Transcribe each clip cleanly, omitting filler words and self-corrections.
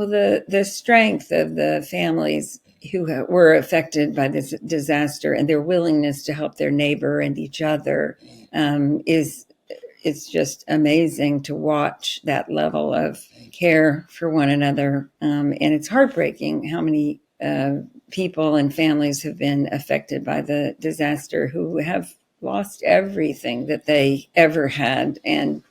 Well, the strength of the families who were affected by this disaster and their willingness to help their neighbor and each other is it's just amazing to watch that level of care for one another. And it's heartbreaking how many people and families have been affected by the disaster who have lost everything that they ever had and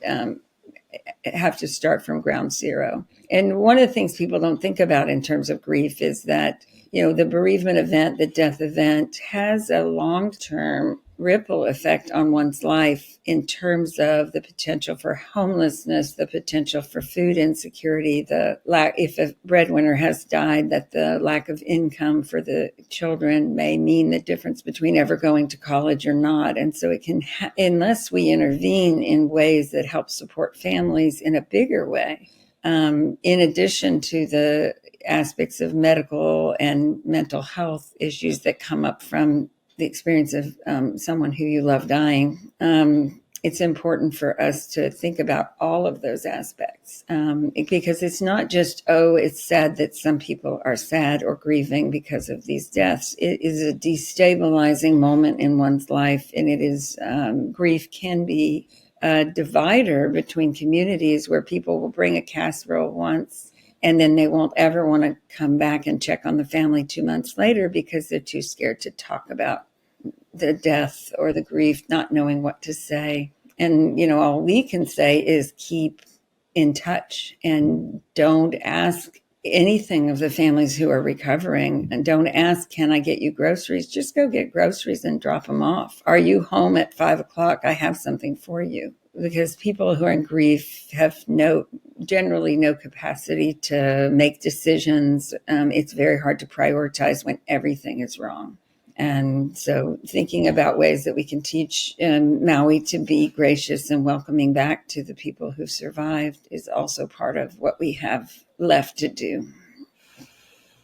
have to start from ground zero. And one of the things people don't think about in terms of grief is that, the bereavement event, the death event, has a long-term ripple effect on one's life in terms of the potential for homelessness, the potential for food insecurity, the lack, if a breadwinner has died, that the lack of income for the children may mean the difference between ever going to college or not. And so it can, unless we intervene in ways that help support families in a bigger way, in addition to the aspects of medical and mental health issues that come up from the experience of someone who you love dying, it's important for us to think about all of those aspects because it's not just, it's sad that some people are sad or grieving because of these deaths. It is a destabilizing moment in one's life, and it is grief can be a divider between communities where people will bring a casserole once and then they won't ever want to come back and check on the family 2 months later because they're too scared to talk about the death or the grief, not knowing what to say. And, all we can say is keep in touch and don't ask anything of the families who are recovering, and don't ask, can I get you groceries? Just go get groceries and drop them off. Are you home at 5:00? I have something for you. Because people who are in grief have generally no capacity to make decisions. It's very hard to prioritize when everything is wrong. And so thinking about ways that we can teach Maui to be gracious and welcoming back to the people who survived is also part of what we have left to do.